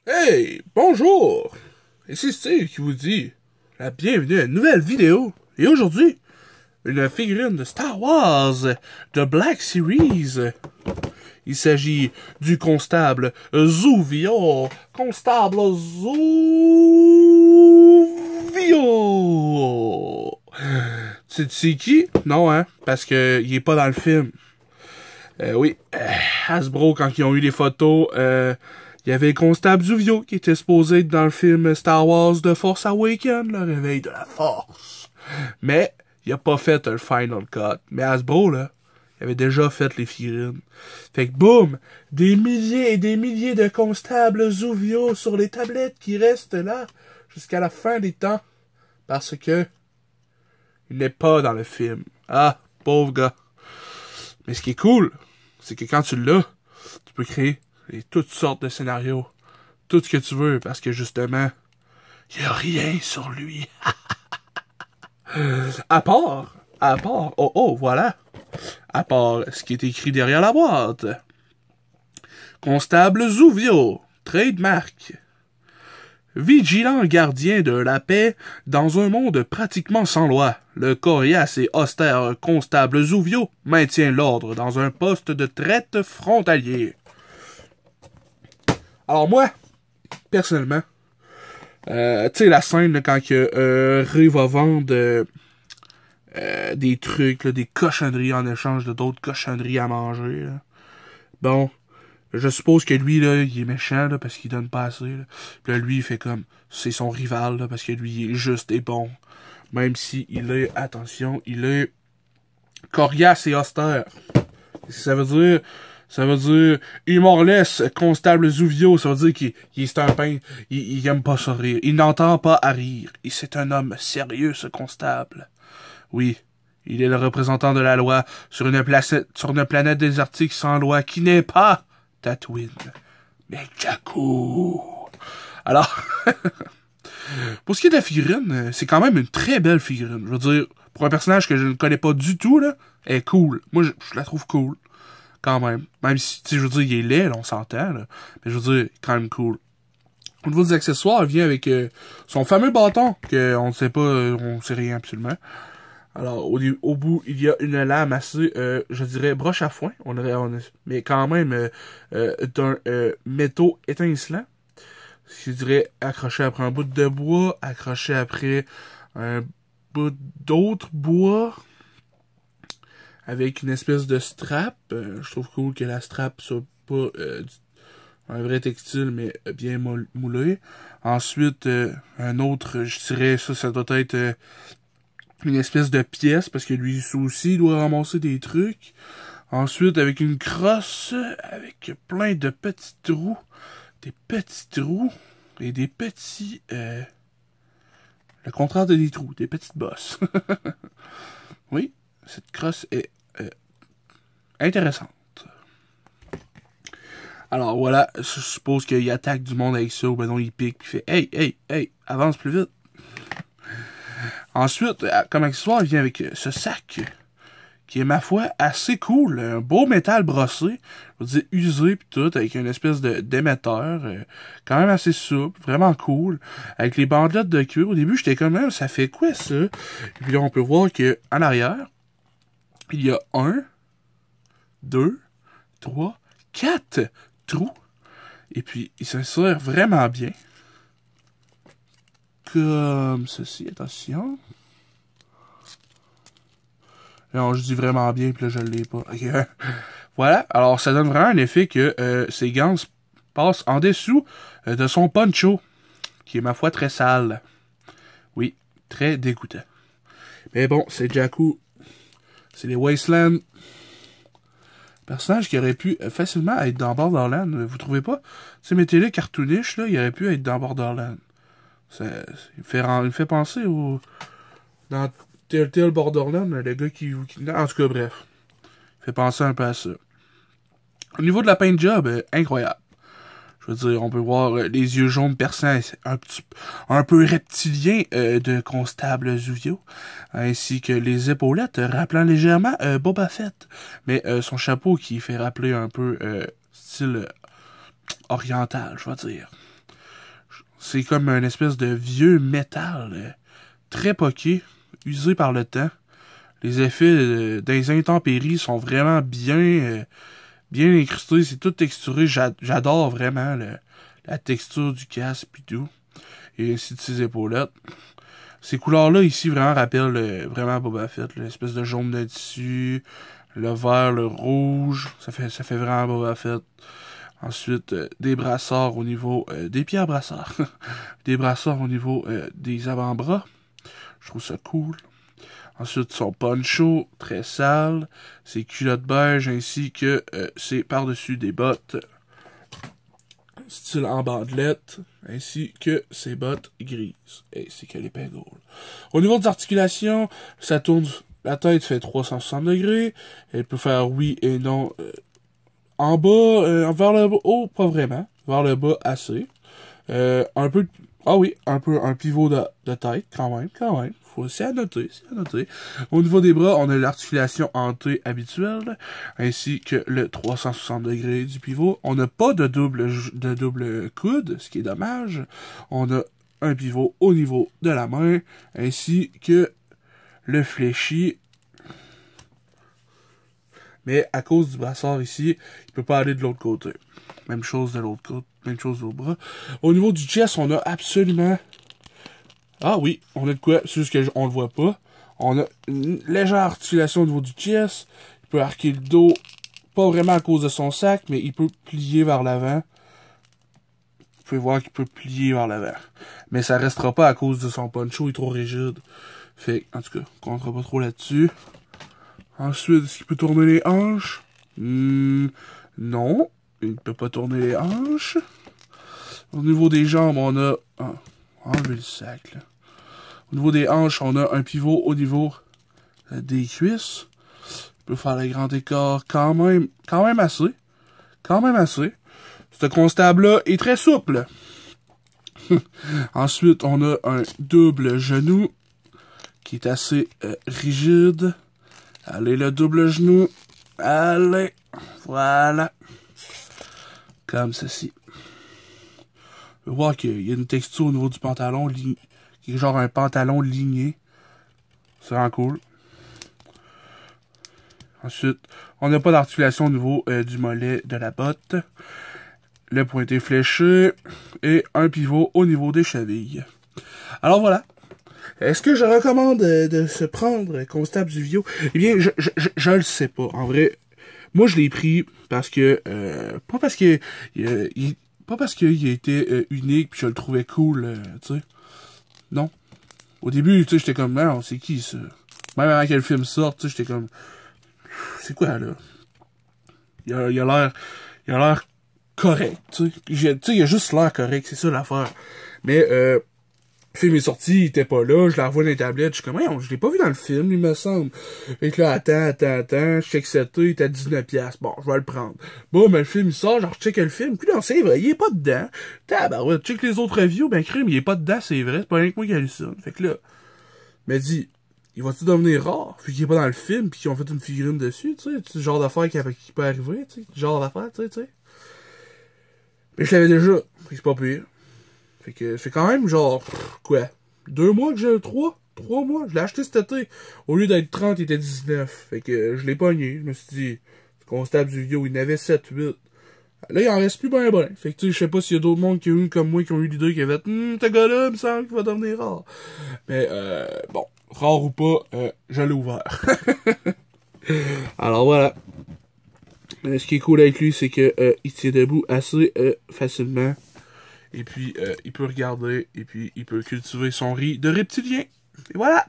Hey, bonjour! Ici Steve qui vous dit la bienvenue à une nouvelle vidéo. Et aujourd'hui, une figurine de Star Wars de Black Series. Il s'agit du constable Zuvio. Constable Zuvio! Tu sais qui? Non, hein? Parce que il est pas dans le film. Oui, Hasbro, quand ils ont eu les photos, il y avait le constable Zuvio qui était supposé être dans le film Star Wars The Force Awakens, le réveil de la Force. Mais, il a pas fait le Final Cut. Mais Hasbro, là, il avait déjà fait les figurines. Fait que boum, des milliers et des milliers de constables Zuvio sur les tablettes qui restent là jusqu'à la fin des temps. Parce que il n'est pas dans le film. Ah, pauvre gars. Mais ce qui est cool, c'est que quand tu l'as, tu peux créer toutes sortes de scénarios. Tout ce que tu veux, parce que justement, il n'y a rien sur lui. à part, voilà. À part ce qui est écrit derrière la boîte. Constable Zuvio, trademark. Vigilant gardien de la paix dans un monde pratiquement sans loi, le coriace et austère constable Zuvio maintient l'ordre dans un poste de traite frontalier. Alors moi, personnellement, tu sais la scène là, quand que Ray va vendre des trucs, là, des cochonneries en échange de d'autres cochonneries à manger. Là. Bon, je suppose que lui, là, il est méchant, là, parce qu'il donne pas assez, là. Puis là, lui, il fait comme, c'est son rival, là, parce que lui, il est juste et bon. Même si il est, attention, il est coriace et austère. Ça veut dire, humorless, constable Zuvio, ça veut dire qu'il est un pain, il aime pas ça rire. Il n'entend pas à rire. Et c'est un homme sérieux, ce constable. Oui. Il est le représentant de la loi sur une planète désertique sans loi qui n'est pas Tatooine, mais Jakku. Alors, pour ce qui est de la figurine, c'est quand même une très belle figurine. Je veux dire, pour un personnage que je ne connais pas du tout, là, elle est cool. Moi, je la trouve cool. Quand même. Même si, tu sais, je veux dire, il est laid, là, on s'entend, là. Mais je veux dire, quand même cool. Au niveau des accessoires, il vient avec son fameux bâton, qu'on ne sait pas, on sait rien absolument. Alors, au bout, il y a une lame assez, je dirais, broche à foin, mais quand même d'un métaux étincelant. Je dirais accroché après un bout de bois, accroché après un bout d'autre bois, avec une espèce de strap. Je trouve cool que la strap soit pas un vrai textile, mais bien moulé. Ensuite, un autre, je dirais, ça doit être une espèce de pièce, parce que lui aussi, il doit ramasser des trucs. Ensuite, avec une crosse, avec plein de petits trous. Des petits trous. Et des petits... le contraire de des trous, des petites bosses. Oui, cette crosse est intéressante. Alors voilà, je suppose qu'il attaque du monde avec ça, ou ben non, il pique, puis il fait « Hey, avance plus vite! » Ensuite, comme accessoire, il vient avec ce sac, qui est, ma foi, assez cool. Un beau métal brossé, je veux dire usé pis tout, avec une espèce d'émetteur, quand même assez souple, vraiment cool, avec les bandelettes de cuir. Au début, j'étais comme même, ça fait quoi ça? Et puis là, on peut voir que en arrière, il y a 1, 2, 3, 4 trous. Et puis, il s'insère vraiment bien. Comme ceci, attention. Non, je dis vraiment bien, puis là, je l'ai pas. Okay. Voilà, alors ça donne vraiment un effet que ces gants passent en dessous de son poncho, qui est, ma foi, très sale. Oui, très dégoûtant. Mais bon, c'est Jakku. C'est les Wasteland. Personnage qui aurait pu facilement être dans Borderlands, vous trouvez pas? Tu sais, mettez-le cartoonish, là, il aurait pu être dans Borderlands. Il me fait penser au... Dans Telltale Borderlands, le gars qui... En tout cas, bref. Il fait penser un peu à ça. Au niveau de la paint job, incroyable. Je veux dire, on peut voir les yeux jaunes perçants, un peu reptiliens de Constable Zuvio, ainsi que les épaulettes rappelant légèrement Boba Fett, mais son chapeau qui fait rappeler un peu style oriental, je vais dire. C'est comme une espèce de vieux métal très poqué, usé par le temps. Les effets des intempéries sont vraiment bien incrustés. C'est tout texturé. J'adore vraiment la texture du casque pis tout. Et ainsi de ses épaulettes. Ces couleurs-là ici vraiment rappellent vraiment Boba Fett. L'espèce de jaune de tissu, le vert, le rouge. Ça fait vraiment Boba Fett. Ensuite, des brassards au niveau des pierres brassards. Des brassards au niveau des avant-bras. Je trouve ça cool. Ensuite, son poncho, très sale. Ses culottes beige ainsi que ses par-dessus des bottes style en bandelette, ainsi que ses bottes grises, ainsi que les pingouins. Au niveau des articulations, ça tourne, la tête fait 360 degrés, elle peut faire oui et non en bas, vers le haut, pas vraiment, vers le bas assez. Un peu, un pivot de tête, quand même. C'est à noter. Au niveau des bras, on a l'articulation hantée habituelle, ainsi que le 360 degrés du pivot. On n'a pas de double coude, ce qui est dommage. On a un pivot au niveau de la main, ainsi que le fléchi. Mais à cause du brassard ici, il peut pas aller de l'autre côté. Même chose de l'autre côté, même chose au bras. Au niveau du chest, on a absolument... Ah oui, on a de quoi, c'est juste qu'on le voit pas. On a une légère articulation au niveau du chest. Il peut arquer le dos, pas vraiment à cause de son sac, mais il peut plier vers l'avant. Vous pouvez voir qu'il peut plier vers l'avant. Mais ça restera pas à cause de son poncho, il est trop rigide. Fait, en tout cas, on comptera pas trop là-dessus. Ensuite, est-ce qu'il peut tourner les hanches? Non, il ne peut pas tourner les hanches. Au niveau des jambes, on a... enlever le sac, là. Au niveau des hanches, on a un pivot au niveau des cuisses. On peut faire le grand écart quand même assez. Ce constable-là est très souple. Ensuite, on a un double genou qui est assez rigide. Allez, le double genou. Allez, voilà. Comme ceci. On peut voir qu'il y a une texture au niveau du pantalon, qui est genre un pantalon ligné. C'est vraiment cool. Ensuite, on n'a pas d'articulation au niveau du mollet de la botte. Le pointé fléché et un pivot au niveau des chevilles. Alors voilà. Est-ce que je recommande de se prendre Constable du Vio? Eh bien, je le sais pas. En vrai, moi je l'ai pris parce que... pas parce que... pas parce qu'il a été unique puis je le trouvais cool, tu sais. Non. Au début, tu sais, j'étais comme, non, c'est qui ça? Même avant que le film sorte, tu sais, j'étais comme... C'est quoi, là? Il a l'air correct, tu sais. Il a juste l'air correct, c'est ça l'affaire. Mais, le film est sorti, il était pas là, je la revois dans les tablettes, je suis comme, je l'ai pas vu dans le film, il me semble. Fait que là, attends, je check ça, il est à 19$. Bon, je vais le prendre. Bon, mais le film, il sort, genre, je check le film, puis non, c'est vrai, il est pas dedans. Ouais, check les autres reviews, ben, crime, il est pas dedans, c'est vrai, c'est pas rien que moi qui hallucine. Fait que là, il m'a dit, il va-tu devenir rare, vu qu'il est pas dans le film, pis qu'ils ont fait une figurine dessus, tu sais, ce genre d'affaire qui peut arriver, tu sais, genre d'affaire, tu sais. Mais je l'avais déjà, c'est pas pire. Fait que c'est quand même genre, quoi, 2 mois que j'ai 3 mois, je l'ai acheté cet été. Au lieu d'être 30, il était 19. Fait que je l'ai pogné, je me suis dit, le Constable du Vio, il en avait 7-8. Là, il en reste plus ben. Fait que tu sais, je sais pas s'il y a d'autres mondes qui ont eu comme moi, qui ont eu l'idée qui avaient ce gars-là, il me semble qu'il va devenir rare. Mais bon, rare ou pas, je l'ai ouvert. Alors voilà. Ce qui est cool avec lui, c'est que il tient debout assez facilement. Et puis, il peut regarder, et puis il peut cultiver son riz de reptilien. Et voilà!